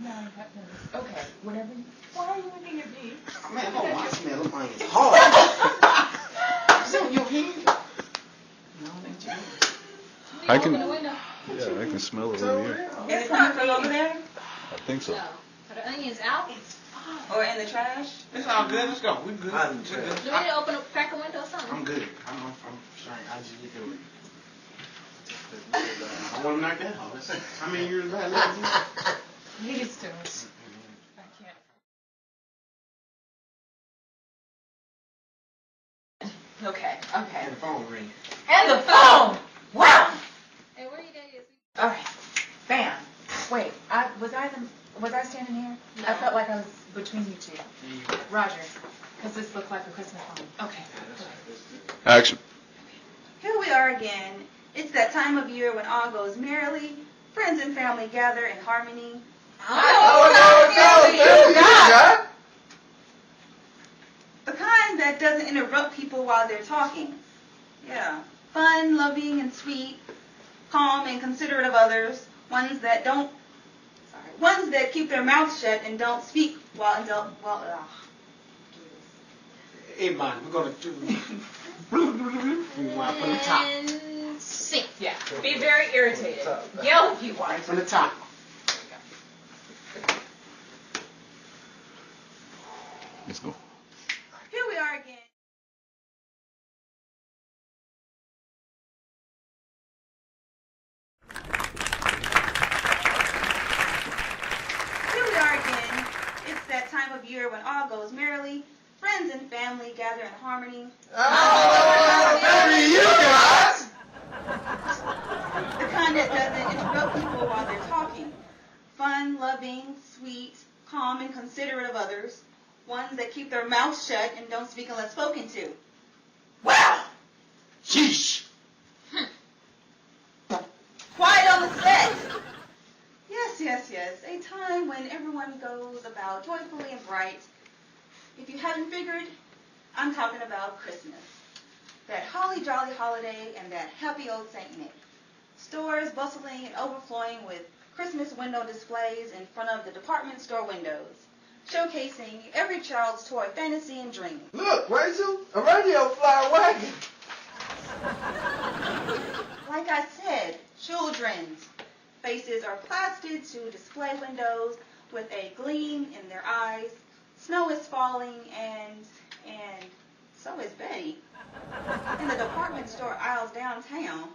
No, okay, whatever you... Why are you looking at me? Man, oh, my smell of mine is hard. Is that your hand? No, that's your hand. I can, Open the window. yeah, I can smell it It's over over here. there. It's coming from over there? I think so. No. Are the onions out? It's fine. Or in the trash? It's all good. Let's go. We're good. Do we need to open up, crack a window or something? I'm good. I'm sorry. I just look at it. I want to knock that off. That's it. How many years have I lived? Please don't. I can't. Okay. And the phone ring. And the phone! Wow! Hey, where you daddy? All right. Bam. Wait, was I standing here? No. I felt like I was between you two. Roger. Because this looks like a Christmas phone. Okay. Action. Here we are again. It's that time of year when all goes merrily, friends and family gather in harmony. The kind that doesn't interrupt people while they're talking. Yeah. Fun, loving, and sweet, calm and considerate of others. Ones that keep their mouths shut and don't speak while Hey, man, we're going to do... We want from the top. And sink. Yeah. Be very irritated. Yell if you Right want. from the top. Let's go. Here we are again. Here we are again. It's that time of year when all goes merrily, friends and family gather in harmony. Baby, you guys! The kind that doesn't interrupt people while they're talking. Fun, loving, sweet, calm, and considerate of others. Ones that keep their mouths shut and don't speak unless spoken to. Wow! Sheesh! Quiet on the set! Yes. A time when everyone goes about joyfully and bright. If you haven't figured, I'm talking about Christmas. That holly jolly holiday and that happy old Saint Nick. Stores bustling and overflowing with Christmas window displays in front of the department store windows, showcasing every child's toy fantasy and dream. Look, Rachel, a radio flyer wagon. Like I said, children's faces are plastered to display windows with a gleam in their eyes. Snow is falling and so is Betty in the department store aisles downtown,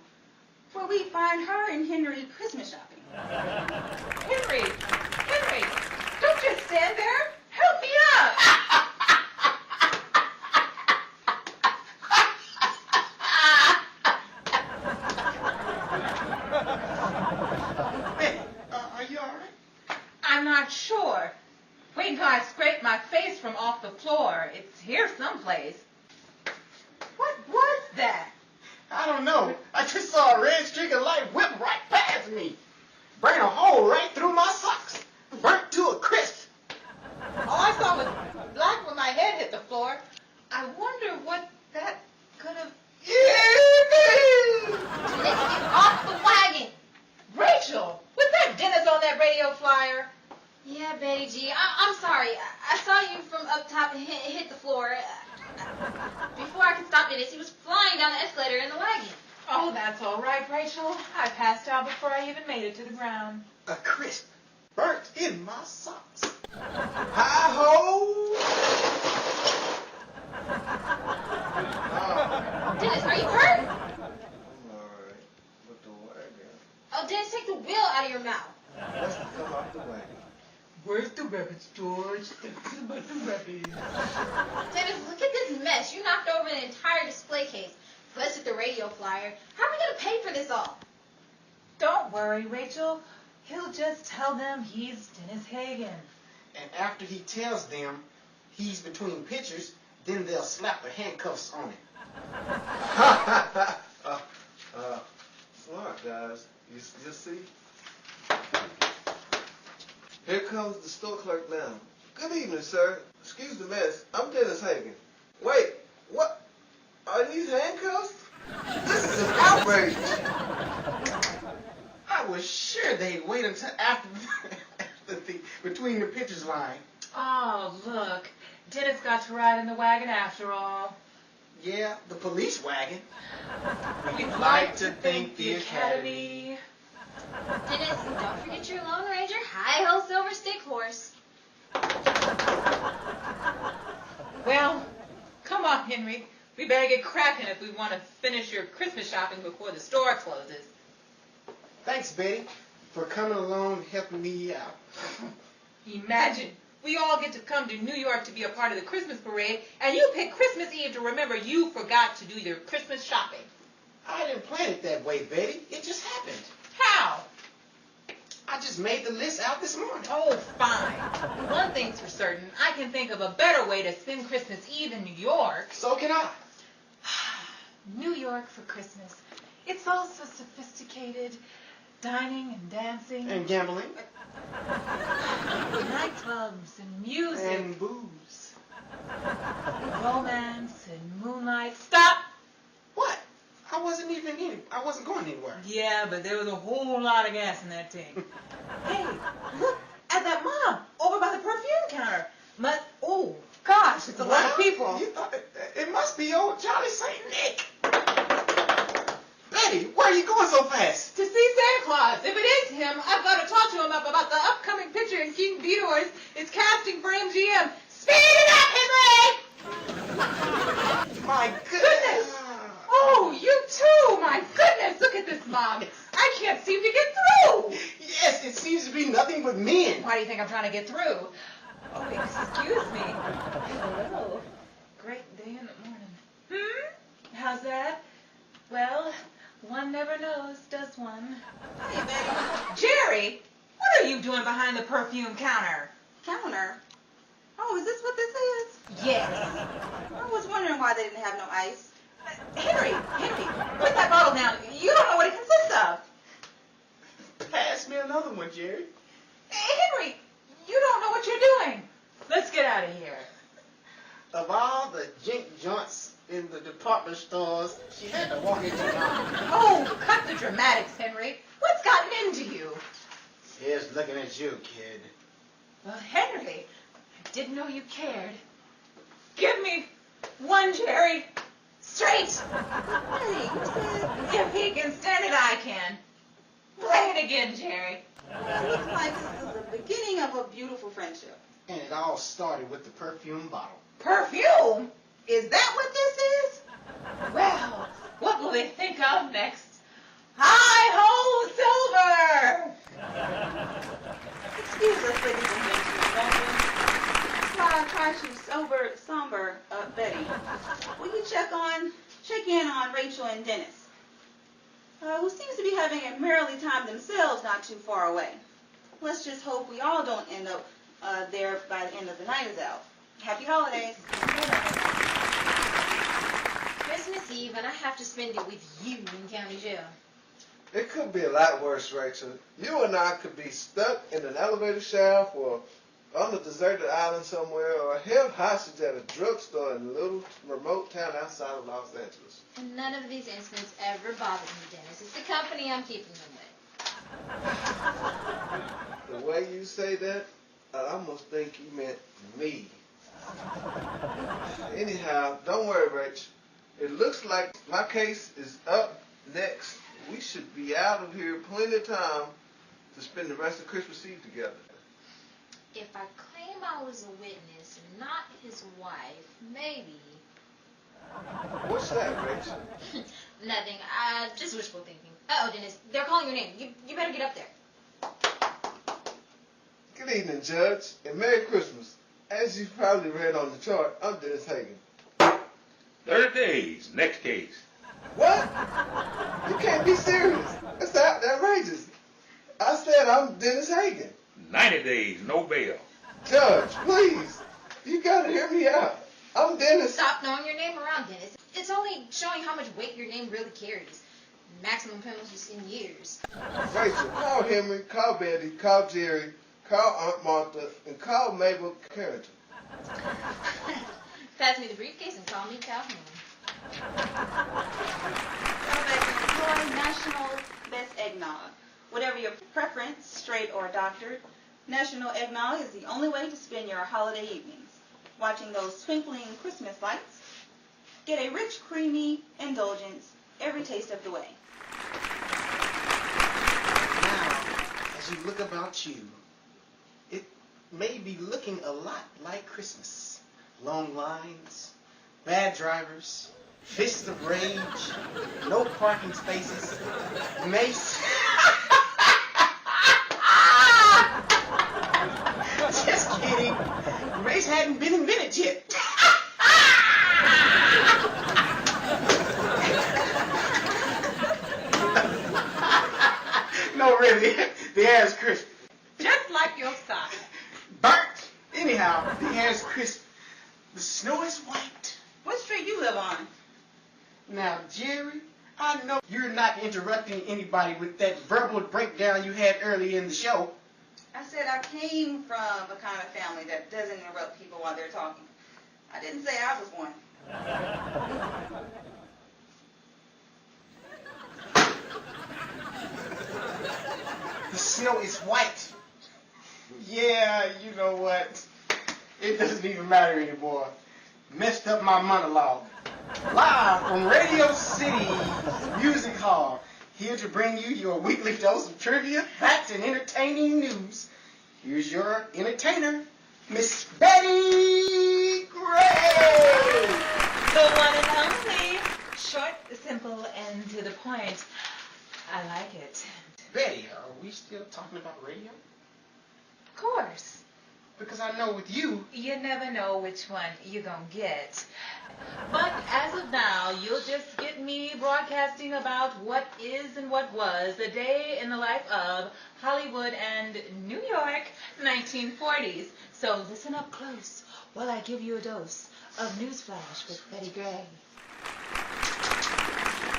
where we find her and Henry Christmas shopping. Henry, don't just stand there. Help me up. Hey, are you all right? I'm not sure. Wait until I scrape my face from off the floor. It's here someplace. What was that? I don't know. I just saw a red streak of light whip right past me. Burn a hole right through my socks. Burnt to a crisp. All I saw was black when my head hit the floor. I wonder what that could have... Let's get off the wagon. Rachel, was that Dennis on that radio flyer? Yeah, Betty G. I'm sorry. I saw you from up top and hit the floor. Before I could stop Dennis, he was flying down the escalator in the wagon. Oh, that's all right, Rachel. I passed out before I even made it to the ground. A crisp. Burnt in my socks. Hi-ho! Dennis, are you hurt? I'm alright. But the wagon. Oh, Dennis, take the wheel out of your mouth. Let's come off the wagon. Where's the rabbit, George? About the rabbit. Dennis, look at this mess. You knocked over the entire display case. Busted the radio flyer. How are we going to pay for this all? Don't worry, Rachel. He'll just tell them he's Dennis Hagen. And after he tells them he's between pitchers, then they'll slap the handcuffs on him. Smart guys. You see? Here comes the store clerk now. Good evening, sir. Excuse the mess. I'm Dennis Hagen. Wait, what? Are these handcuffs? This is an outrage. I was sure they'd wait until after sympathy between the pitcher's line. Oh, look. Dennis got to ride in the wagon after all. Yeah, the police wagon. We'd like to thank the Academy. Dennis, don't forget your Lone Ranger high-ho silver stick horse. Well, come on, Henry. We better get cracking if we want to finish your Christmas shopping before the store closes. Thanks, Betty, for coming along and helping me out. Imagine, we all get to come to New York to be a part of the Christmas parade, and you pick Christmas Eve to remember you forgot to do your Christmas shopping. I didn't plan it that way, Betty. It just happened. How? I just made the list out this morning. Oh, fine. One thing's for certain, I can think of a better way to spend Christmas Eve in New York. So can I. New York for Christmas. It's all so sophisticated. Dining and dancing. And gambling. Nightclubs and music. And booze. Romance and moonlight. Stop! What? I wasn't going anywhere. Yeah, but there was a whole lot of gas in that tank. Hey, look at that mom over by the perfume counter. Oh, gosh, it's a lot of people. You thought it must be old Charlie St. Nick. Betty, where are you going so fast? To see Santa Claus. If it is him, I've got to talk to him about the upcoming picture in King Vidor is casting for MGM. Speed it up, Henry! My goodness. Oh, you too! My goodness, look at this, Mom. I can't seem to get through. Yes, it seems to be nothing but men. Why do you think I'm trying to get through? Oh, excuse me. Hello. Great day in the morning. How's that? Well, one never knows, does one? Hey, Betty. Jerry, what are you doing behind the perfume counter? Counter? Oh, is this what this is? Yes. I was wondering why they didn't have no ice. Henry, put that bottle down. You don't know what it consists of. Pass me another one, Jerry. Henry, you don't know what you're doing. Let's get out of here. Of all the jink joints in the department stores, she had to walk into mine. Oh, cut the dramatics, Henry. What's gotten into you? Here's looking at you, kid. Well, Henry, I didn't know you cared. Give me one, Jerry. Straight. Hey, you said If he can stand it, I can. Play it again, Jerry. it looks like this is the beginning of a beautiful friendship. And it all started with the perfume bottle. Perfume? Is that what this is? Well, what will they think of next? Hi-ho, Silver! Excuse us, ladies and gentlemen. Try to somber Betty. Will you check in on Rachel and Dennis, who seems to be having a merry time themselves not too far away. Let's just hope we all don't end up there by the end of the night is out. Happy holidays. Christmas Eve, and I have to spend it with you in county jail. It could be a lot worse, Rachel. You and I could be stuck in an elevator shaft or on a deserted island somewhere or held hostage at a drugstore in a little remote town outside of Los Angeles. And none of these incidents ever bothered me, Dennis. It's the company I'm keeping them with. The way you say that, I almost think you meant me. Anyhow, don't worry, Rach. It looks like my case is up next. We should be out of here plenty of time to spend the rest of Christmas Eve together. If I claim I was a witness and not his wife, maybe. What's that, Rachel? Nothing. Just wishful thinking. Uh-oh, Dennis. They're calling your name. You better get up there. Good evening, Judge, and Merry Christmas. As you've probably read on the chart, I'm Dennis Hagen. 30 days. Next case. What? You can't be serious. That's outrageous. I said I'm Dennis Hagen. 90 days. No bail. Judge, please. You gotta hear me out. I'm Dennis. Stop throwing your name around, Dennis. It's only showing how much weight your name really carries. Maximum penalties in years. Rachel, call Henry, call Betty, call Jerry, call Aunt Martha, and call Mabel Carrington. Pass me the briefcase and call me Calhoun. Enjoy National Best Eggnog. Whatever your preference, straight or doctored, National Eggnog is the only way to spend your holiday evenings. Watching those twinkling Christmas lights. Get a rich, creamy indulgence every taste of the way. Now, as you look about you, it may be looking a lot like Christmas. Long lines, bad drivers, fists of rage, no parking spaces, mace. Just kidding. Mace hadn't been invented yet. No, really. The air is crisp. Just like your sock. Burnt. Anyhow, the air is crisp. The snow is white. What street you live on? Now, Jerry, I know you're not interrupting anybody with that verbal breakdown you had earlier in the show. I said I came from a kind of family that doesn't interrupt people while they're talking. I didn't say I was one. The snow is white. Yeah, you know what? It doesn't even matter anymore. Messed up my monologue. Live from Radio City's Music Hall. Here to bring you your weekly dose of trivia, facts, and entertaining news. Here's your entertainer, Miss Betty Gray. The one and only. Short, simple, and to the point. I like it. Betty, are we still talking about radio? Of course. Because I know with you, You never know which one you're gonna get. But as of now, you'll just get me broadcasting about what is and what was a day in the life of Hollywood and New York 1940s. So listen up close while I give you a dose of Newsflash with Betty Gray.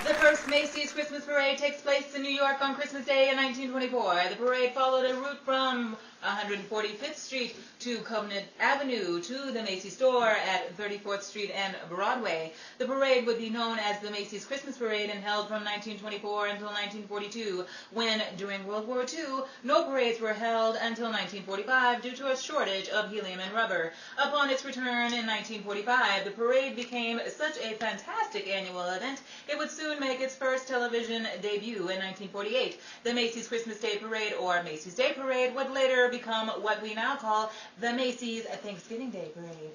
The first Macy's Christmas Parade takes place in New York on Christmas Day in 1924. The parade followed a route from 145th Street to Covenant Avenue to the Macy's store at 34th Street and Broadway. The parade would be known as the Macy's Christmas Parade and held from 1924 until 1942, when, during World War II, no parades were held until 1945 due to a shortage of helium and rubber. Upon its return in 1945, the parade became such a fantastic annual event, it would soon make its first television debut in 1948. The Macy's Christmas Day Parade, or Macy's Day Parade, would later become what we now call the Macy's Thanksgiving Day Parade.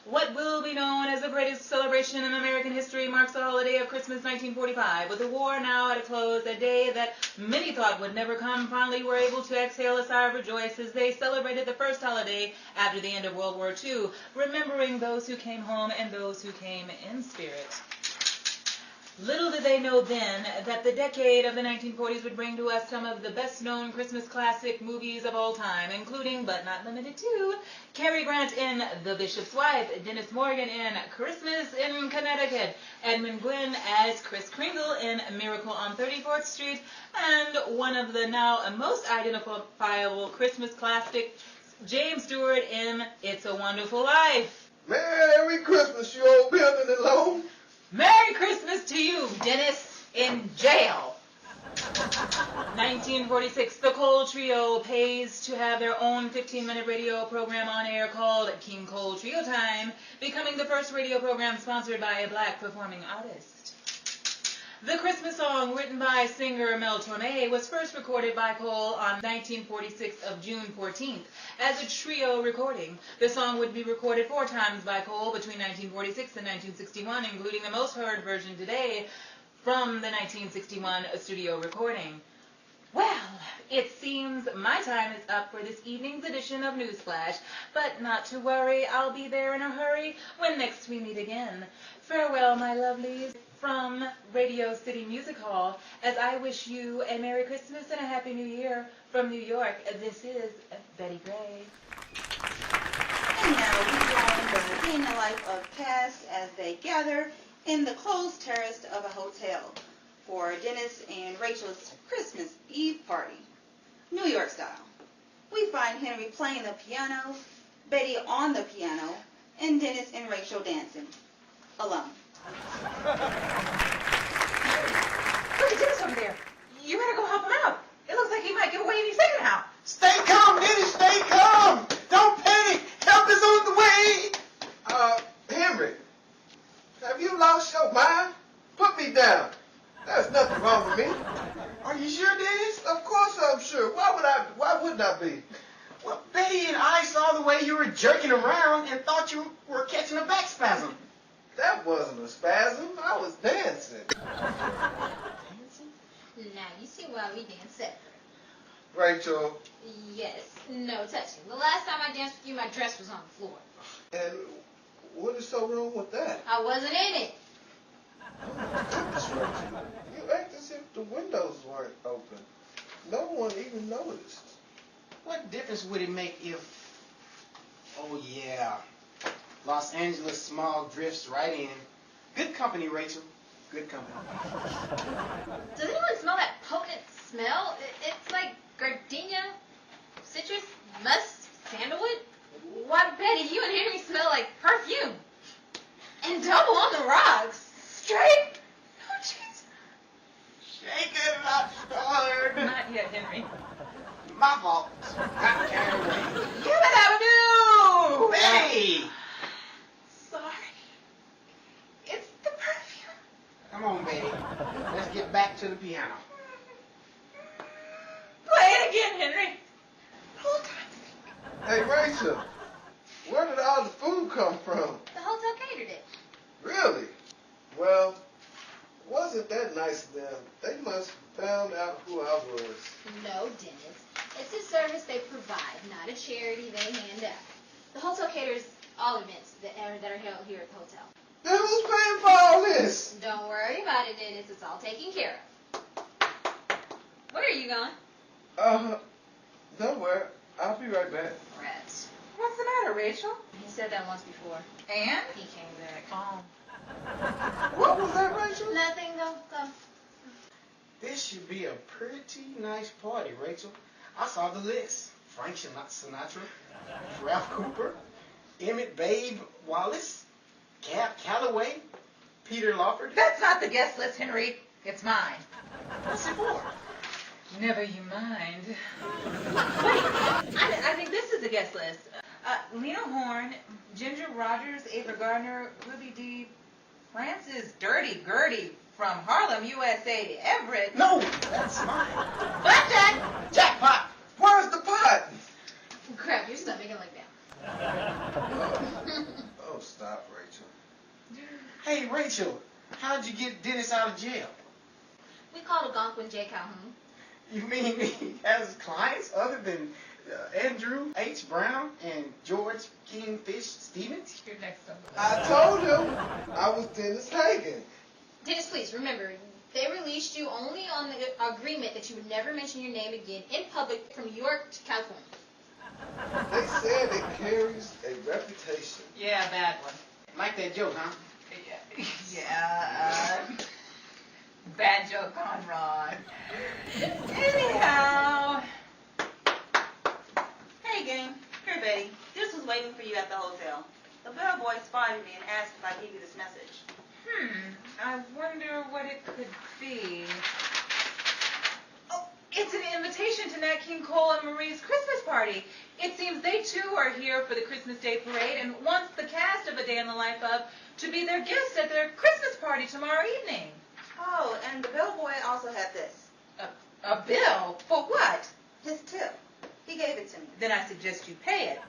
What will be known as the greatest celebration in American history marks the holiday of Christmas 1945. With the war now at a close, a day that many thought would never come finally were able to exhale a sigh of rejoice as they celebrated the first holiday after the end of World War II, remembering those who came home and those who came in spirit. Little did they know then that the decade of the 1940s would bring to us some of the best-known Christmas classic movies of all time, including, but not limited to, Cary Grant in The Bishop's Wife, Dennis Morgan in Christmas in Connecticut, Edmund Gwynn as Kris Kringle in Miracle on 34th Street, and one of the now most identifiable Christmas classics, James Stewart in It's a Wonderful Life. Merry Christmas, you old building alone. Merry Christmas to you, Dennis, in jail. 1946, the Cole Trio pays to have their own 15-minute radio program on air called King Cole Trio Time, becoming the first radio program sponsored by a black performing artist. The Christmas song, written by singer Mel Torme, was first recorded by Cole on 1946 of June 14th as a trio recording. The song would be recorded 4 times by Cole between 1946 and 1961, including the most heard version today from the 1961 studio recording. Well, it seems my time is up for this evening's edition of Newsflash, but not to worry, I'll be there in a hurry when next we meet again. Farewell, my lovelies, from Radio City Music Hall, as I wish you a Merry Christmas and a Happy New Year from New York. This is Betty Gray. And now we join the day in the life of cast as they gather in the closed terrace of a hotel for Dennis and Rachel's Christmas Eve party, New York style. We find Henry playing the piano, Betty on the piano, and Dennis and Rachel dancing, alone. Look at Dennis over there. You better go help him out. It looks like he might give away any second now. stay calm. Why wouldn't I be? Well, Betty and I saw the way you were jerking around and thought you were catching a back spasm. That wasn't a spasm. I was dancing. Now you see why we dance separate. Rachel, Yes, no touching. The last time I danced with you, my dress was on the floor. and what is so wrong with that? I wasn't in it. Oh my goodness, Rachel. You act as if the windows weren't open. No one even noticed. What difference would it make if... Oh, yeah. Los Angeles smog drifts right in. Good company, Rachel. Good company. Does anyone smell that potent smell? It's like gardenia, citrus, musk, sandalwood. Why, Betty, you and Henry smell like perfume. And double on the rocks. Straight. Oh, jeez. Shaken, not stirred. Not yet, Henry. My fault. Got carried away. Yabba-dabba-doo! Betty! Sorry. It's the perfume. Come on, Betty. Let's get back to the piano. Play it again, Henry. The whole time. Hey, Rachel, where did all the food come from? The hotel catered it. Really? Well, wasn't that nice of them? They must have found out who I was. No, Dennis. It's a service they provide, not a charity they hand out. The hotel caters all events that are held here at the hotel. Then who's paying for all this? Don't worry about it, Dennis. It's all taken care of. Where are you going? Nowhere. I'll be right back. Rats. What's the matter, Rachel? He said that once before. And? He came back. Oh. What was that, Rachel? Nothing. Go. This should be a pretty nice party, Rachel. I saw the list. Frank Sinatra, Ralph Cooper, Emmett Babe Wallace, Cap Calloway, Peter Lawford. That's not the guest list, Henry. It's mine. What's it for? Never you mind. Wait, I think this is the guest list. Lena Horne, Ginger Rogers, Ava Gardner, Ruby D. Francis Dirty Gertie from Harlem, USA to Everett. No, that's mine. Blackjack! Jackpot! Where's the pot? Crap, your stomach and like that. Oh, stop, Rachel. Hey, Rachel, how'd you get Dennis out of jail? We called Algonquin J. Calhoun. You mean he has clients other than Andrew H. Brown and George Kingfish Stevens? You're next on the list. I told him I was Dennis Hagen. Dennis, please remember, they released you only on the agreement that you would never mention your name again in public from New York to California. They said it carries a reputation. Yeah, bad one. Like that joke, huh? Yeah, bad joke on Ron. Anyhow. Hey, gang. Here, Betty. This was waiting for you at the hotel. The bellboy spotted me and asked if I gave you this message. I wonder what it could be. Oh, it's an invitation to Nat King Cole and Marie's Christmas party. It seems they too are here for the Christmas Day parade and wants the cast of A Day in the Life of to be their guests at their Christmas party tomorrow evening. Oh, and the bellboy also had this. A bill? For what? His tip. He gave it to me. Then I suggest you pay it.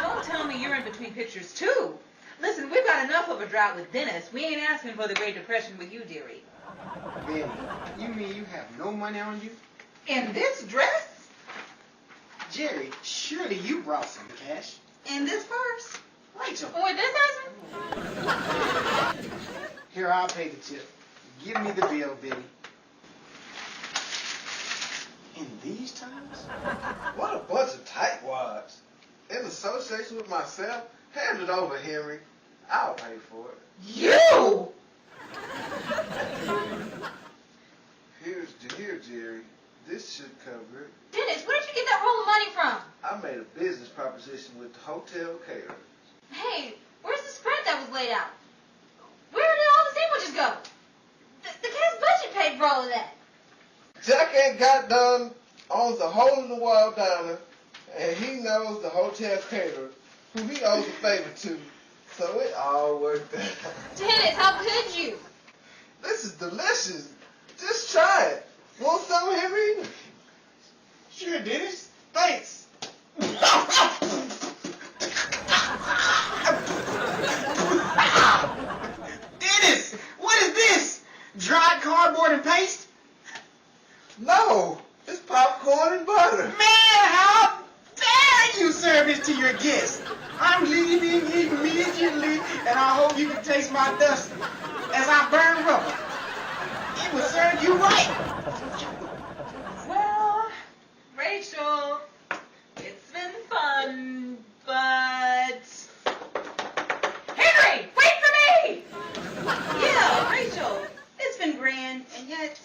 Don't tell me you're in between pictures too. Listen, we've got enough of a drought with Dennis. We ain't asking for the Great Depression with you, dearie. Benny, you mean you have no money on you? In this dress? Jerry, surely you brought some cash. In this purse. Rachel, With this husband? here, I'll pay the tip. Give me the bill, Benny. In these times? What a bunch of tightwads. In association with myself, hand it over, Henry. I'll pay for it. You! Here, Jerry. This should cover it. Dennis, where did you get that roll of money from? I made a business proposition with the hotel caterer. Hey, where's the spread that was laid out? Where did all the sandwiches go? The cast budget paid for all of that. Jack ain't got done, owns a hole-in-the-wall diner, and he knows the hotel caterer, who he owes a favor to. So it all worked out. Dennis, how could you? This is delicious. Just try it. Want some, Henry? Sure, Dennis. Thanks. Dennis, what is this? Dried cardboard and paste? No, it's popcorn and butter. Man, how dare you serve this to your guests? I'm leaving immediately, and I hope you can taste my dust as I burn rubber. It will serve you right. Well, Rachel, it's been fun, but... Henry, wait for me! Yeah, Rachel, it's been grand, and yet...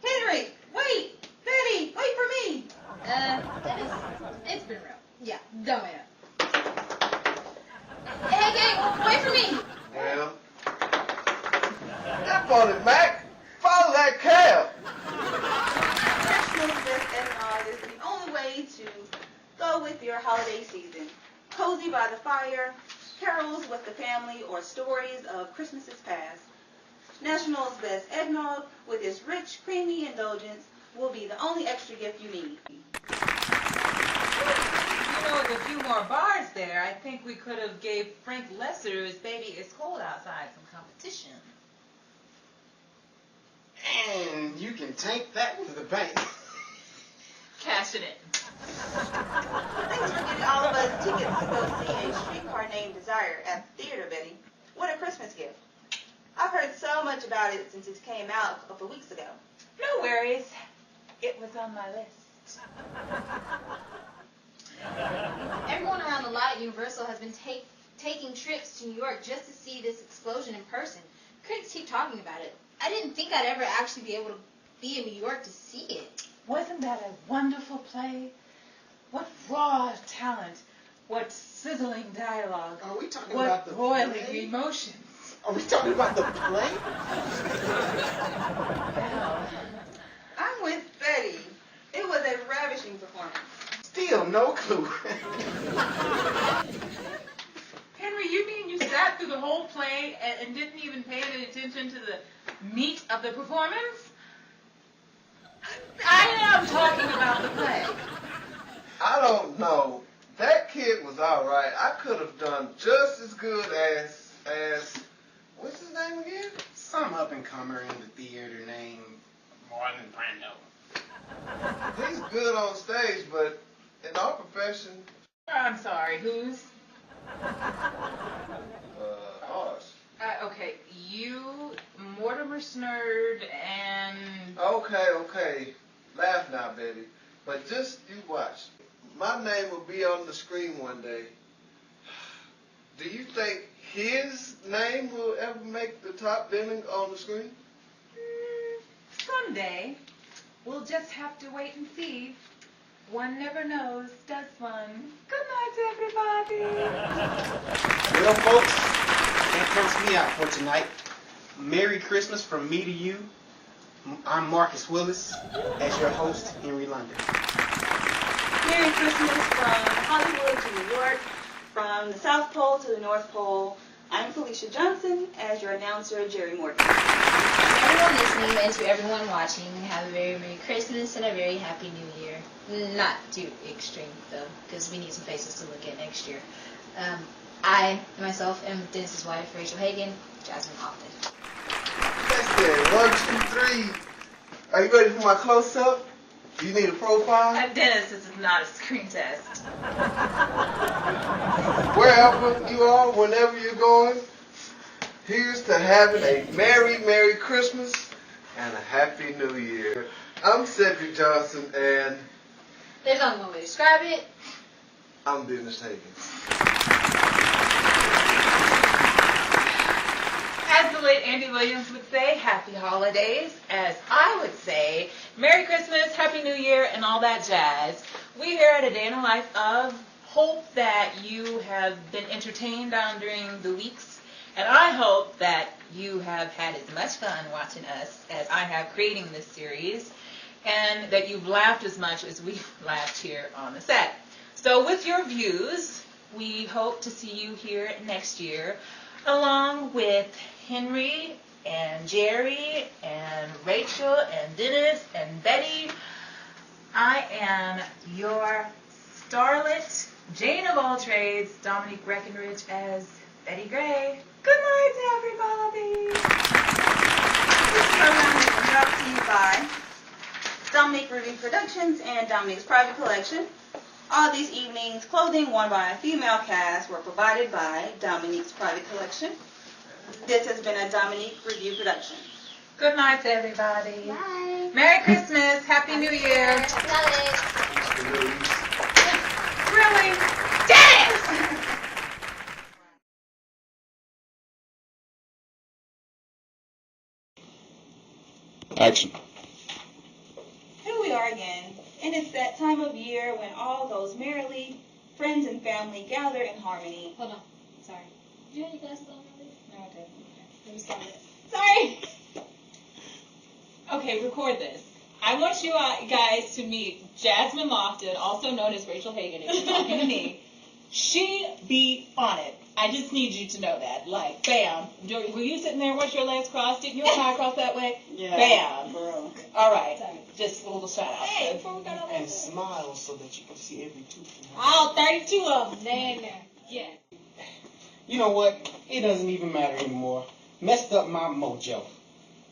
Henry, wait! Betty, wait for me! Dennis, it's been real. Yeah. Don't wait up. Hey, gang, wait for me! Well, step on it, Mac. Follow that cab. National Best Eggnog is the only way to go with your holiday season. Cozy by the fire, carols with the family, or stories of Christmases past. National's Best Eggnog, with its rich, creamy indulgence, will be the only extra gift you need. You know, with a few more bars there, I think we could have gave Frank Lesser's Baby It's Cold Outside some competition. And you can take that to the bank. Cash it in. Thanks for getting all of us tickets to go see A Streetcar Named Desire at the theater, Betty. What a Christmas gift. I've heard so much about it since it came out a couple weeks ago. No worries. It was on my list. Everyone around the lot at Universal has been taking trips to New York just to see this explosion in person. Critics keep talking about it. I didn't think I'd ever actually be able to be in New York to see it. Wasn't that a wonderful play? What raw talent. What sizzling dialogue. Are we talking What about the roiling play? emotions. Are we talking about the play? Well, I'm with Betty. It was a ravishing performance. Still no clue. Henry, you mean you sat through the whole play and didn't even pay any attention to the meat of the performance? I am talking about the play. I don't know. That kid was all right. I could have done just as good as what's his name again? Some up-and-comer in the theater named Marlon Brando. He's good on stage, but in our profession, I'm sorry, who's? ours. Okay, you, Mortimer Snurd, and... Okay. Laugh now, baby. But just you watch. My name will be on the screen one day. Do you think his name will ever make the top billing on the screen? Someday. We'll just have to wait and see. One never knows, does one? Good night, everybody. Well, folks, that counts me out for tonight. Merry Christmas from me to you. I'm Marcus Willis, as your host, Henry London. Merry Christmas from Hollywood to New York, from the South Pole to the North Pole. I'm Felicia Johnson, as your announcer, Jerry Morton. To everyone listening and to everyone watching, have a very Merry Christmas and a very Happy New Year. Not too extreme, though, because we need some faces to look at next year. I, myself, am Dennis's wife, Rachel Hagan, Jasmine Hoffman. That's it. 1, 2, 3. Are you ready for my close-up? Do you need a profile? Dennis, this is not a screen test. Wherever you are, whenever you're going, here's to having a Merry, Merry Christmas and a Happy New Year. I'm Cedric Johnson, and There's only one way to describe it. I'm Dennis Hagan. As the late Andy Williams would say, happy holidays. As I would say, Merry Christmas, Happy New Year, and all that jazz. We here at A Day in the Life of hope that you have been entertained on during the weeks, and I hope that you have had as much fun watching us as I have creating this series, and that you've laughed as much as we've laughed here on the set. So with your views, we hope to see you here next year, along with Henry and Jerry and Rachel and Dennis and Betty. I am your starlet, Jane of all trades, Dominique Breckenridge as Betty Gray. Good night, everybody. This program is brought to you by Dominique Review Productions and Dominique's Private Collection. All these evenings, clothing worn by a female cast were provided by Dominique's Private Collection. This has been a Dominique Review Production. Good night, everybody. Bye. Merry Christmas. Happy New Year. Happy holidays. Really? Dance! Action. Here we are again, and it's that time of year when all those merrily friends and family gather in harmony. Hold on. Sorry. Do you have your glasses on, really? No, I didn't. Let me start it. Sorry. Okay, record this. I want you guys to meet Jasmine Lofton, also known as Rachel Hagan, if you're talking to me. She be on it. I just need you to know that. Like, bam. Were you sitting there with your legs crossed? Didn't your car cross that way? Yeah. Bam. Bro. All right. Just a little shout out. Hey, before we got all And this. smile so that you can see every tooth. All 32 of them. There, there. Yeah. You know what? It doesn't even matter anymore. Messed up my mojo.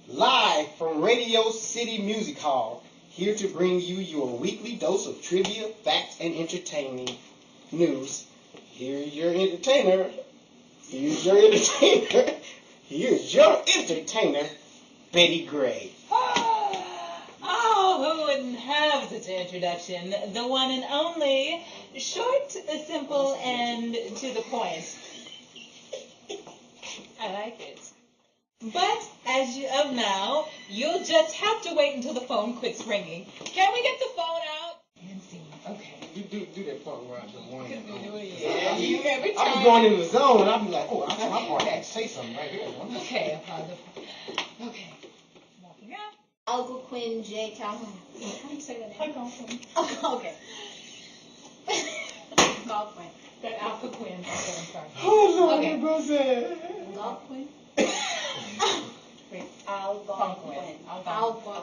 Live from Radio City Music Hall, here to bring you your weekly dose of trivia, facts, and entertaining news. Here's your entertainer. Here's your entertainer. Here's your entertainer, Betty Gray. Oh, who wouldn't have such an introduction? The one and only, short, simple, and to the point. I like it. But as of now, you'll just have to wait until the phone quits ringing. Can we get the phone out? And see. Okay. You do that part where I just want to Yeah, you every I time. be going in the zone and I be like, oh, that's my part. I had to say something right here. Okay, okay. Walking out. Algonquin J. Calhoun. How do you say that name? Algonquin. Oh, okay. Algonquin. That Algonquin. Okay, I'm sorry. Oh, Lord, Okay. Algonquin? Wait. Algonquin. Algonquin.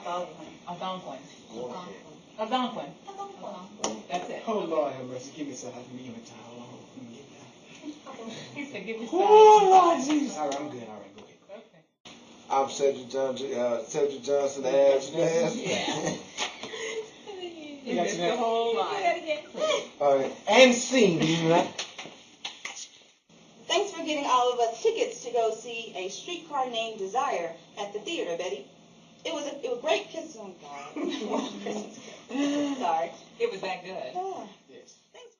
Algonquin. That's it. Oh, Lord, have mercy. Give me some. Give me a towel. Let me get that. He said, give me some. Oh, Lord Jesus. All right, I'm good. All right, go ahead. Okay. I'm Cedric Johnson, as Yeah. You got missed your the whole Do line. that again. All right. And scene, right? Thanks for getting all of us tickets to go see A Streetcar Named Desire at the theater, Betty. It was great kiss. Oh, God. Sorry. It was that good. Yeah. Yes. Thanks.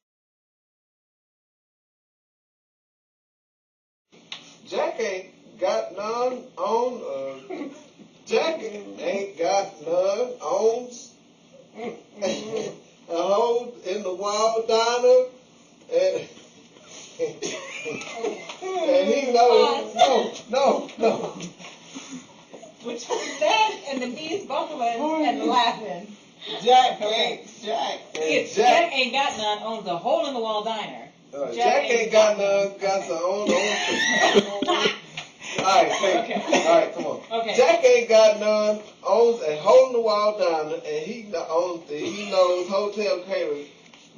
Jack ain't got none on. Jack ain't got none on. A hole in the wall diner, and he knows. No. Which was that and the knees buckling and laughing. Jack. If Jack- Jack ain't got none, owns a hole in the wall diner. Jack ain't got none. Got some on. All right, Okay. All right, come on. Okay. Jack ain't got none. Owns a hole in the wall diner, and he knows hotel catering,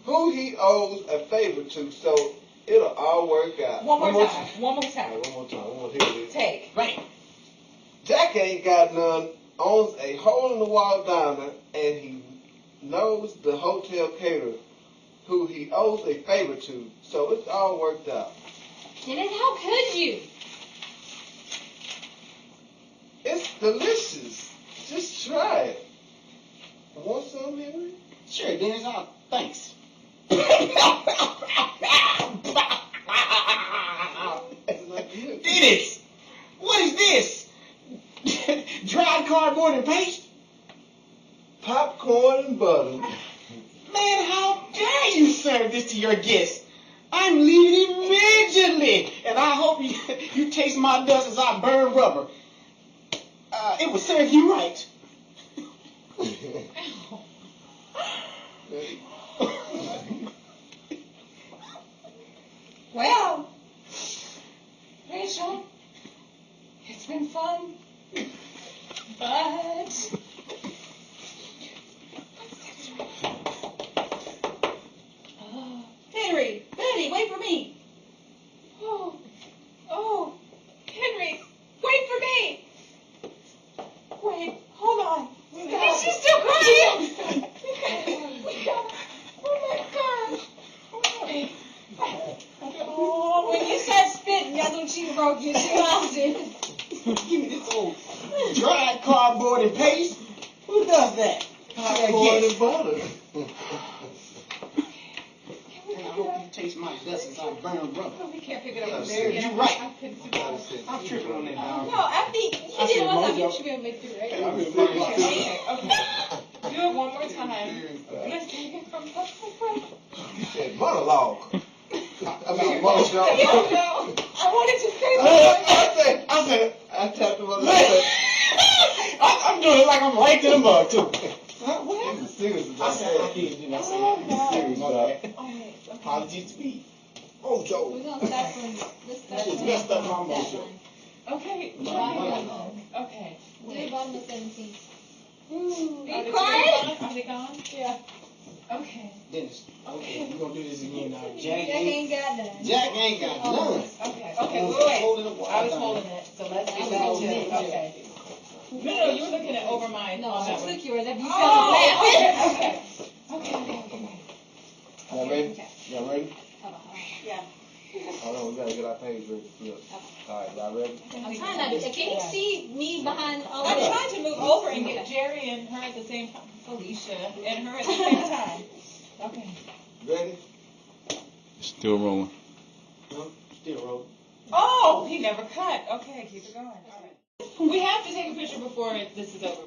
who he owes a favor to. So it'll all work out. One more All time. right, one more time. Here it is. Take. Right. Jack ain't got none. Owns a hole in the wall diner, and he knows the hotel caterer, who he owes a favor to. So it's all worked out. Dennis, how could you? It's delicious. Just try it. Want some, Henry? Sure, Dennis. Thanks. Dennis, what is this? Dried cardboard and paste? Popcorn and butter. Man, how dare you serve this to your guests? I'm leaving immediately, and I hope you taste my dust as I burn rubber. It will serve you right. Well, Rachel, it's been fun. Popcorn and butter. Can we I pick it hope up? you taste my lessons on brown rubber. Oh, we can't pick it up Yeah, from there. you're right. I couldn't see it. I'm tripping on that, dog. No, I think I he did said one time. mojo. You should be able to make it right. Hey, I'm just Okay, saying, okay. Do it one more time. Let's take it from You said monologue. About No, mojo. no. I wanted to say something. I tapped him on the leg. I'm doing it like I'm right to the mug, too. What? This is serious I about said, I that. did, you know, Oh, God. serious, my bad. Oh, wait. Okay. Apologies to me. We're Mojo. gonna start from this That start just from messed up that my mojo. line. Okay. My Try monologue. it. Okay. Do the bottom of 17. Ooh, Be are the quiet. tears gone? Are they gone? Yeah. Okay. Dennis, okay, we're gonna do this again now. Jack ain't got none. Jack ain't got none. Okay. Okay. Wait. Holding the water I was down. holding it, so let's I get was back holding to it, too. okay. No, you were looking at over mine. No, on I that one. took yours. If you Oh, fell okay. Okay. Y'all ready? Y'all ready? Hold on. Yeah. Hold on, we gotta get our page ready to flip. Alright, y'all ready? I'm trying not to. Can you see me behind all I'm this? trying to move over and get Jerry and her at the same time. Felicia and her at the same time. Okay. Ready? Still rolling. Huh? Still rolling. Oh, he never cut. Okay, keep it going. All right. We have to take a picture before this is over.